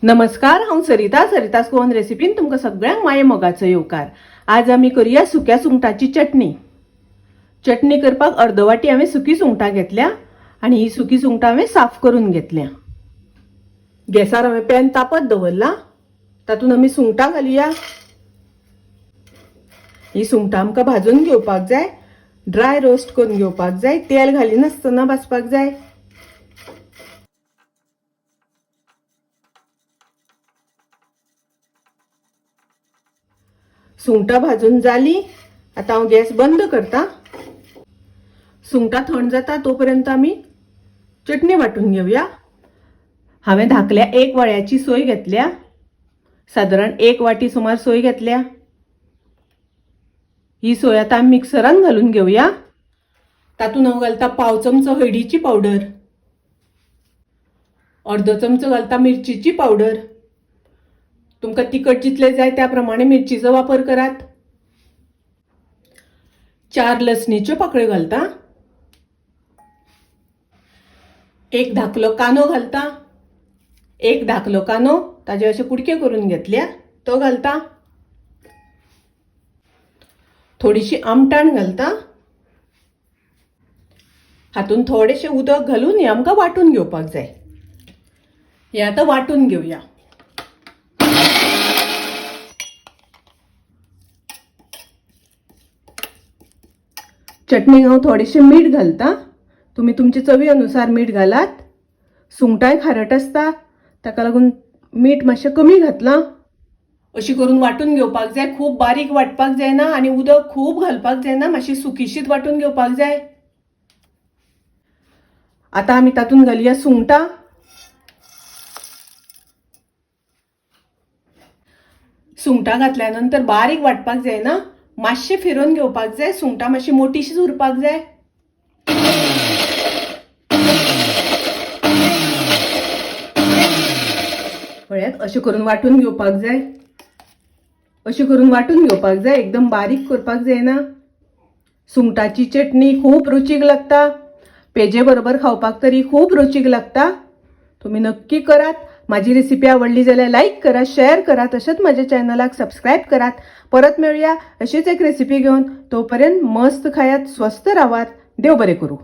नमस्कार, हांव सरितास गोवन रेसिपीन तुमकां सगळ्यांक माये मोगाचो येवकार। आज आमी करूया सुक्या सुंगटाची चटणी। चटणी करपाक अर्द वाटी हांवें सुकी सुंगटां घेतल्या आनी ही सुकी सुंगटां हांवें साफ करून घेतल्या। गॅसार हांवें पॅन तापत दवरला, तातूंत आमी सुंगटां घालुया। ही सुंगटां आमकां भाजून घेवपाक जाय, ड्राय रोस्ट करून घेवपाक जाय, तेल घालिनासतना भाजपाक जाय। सुंगटां भाजून जाली, आता हांव गॅस बंद करता। सुंगटां थंड जाता तोपर्यंत आमी चटणी वांटून घेवया। हांवें धाकल्या 1 वळ्याची सोय घेतल्या, सादारण 1 वाटी सुमार सोय घेतल्या। ही सोय आता आमी मिक्सरान घालून घेवया। तातूंत हांव घालता पाव चमचो हळदीची पावडर, अर्दो चमचो घालता मिरचीची पावडर। तुमकां तिखट जितले जाय त्या प्रमाणे मिरचीचो वापर करात। 4 लसणीच्यो पाकळ्यो घालता, 1 धाकलो कांदो घालता, 1 धाकलो कांदो ताजे अशे कुडके करून घेतल्या तो घालता। थोडीशी आमटाण घालता, हातून थोडेशे उदक घालून हे आमकां वाटून घेवपाक जाय। हे आता वाटून घेवया। चटणीक हांव थोडेशें मीठ घालता, तुमी तुमचे चवी अनुसार मीठ घालात। सुंगटाय खारट आसता ताका लागून मीठ मातशें कमी घातलां। अशी करून वाटून घेवपाक जाय, खूब बारीक वाटपाक जायना आनी उदक खूब घालपाक जायना, मातशी सुकीशीत वाटून घेवपाक जाय। आता आमी तातूंत घालुया सुंगटां। सुंगटां घातल्या नंतर बारीक वाटपाक जायना, मातशें फिरोवन घेवपाक जाय। सुंगटां मातशी मोठीशीच उरपाक जाय। पळयात, अशें करून वाटून घेवपाक जाय। अशें करून वाटून घेवपाक जाय, एकदम बारीक करपाक जायना। सुंगटाची चटणी खूब रुचीक लागता, पेजे बरोबर खावपाक तरी खूब रुचीक लागता। तुम्ही नक्की करात। माझी रेसिपी आवडली जाल्यार लाईक करा, शेअर करा, तशेंच माझ्या चॅनलाक सबस्क्राईब करात। परत मिळूया अशीच एक रेसिपी घेऊन। तोपर्यंत मस्त खायात, स्वस्थ राहात। देव बरे करू।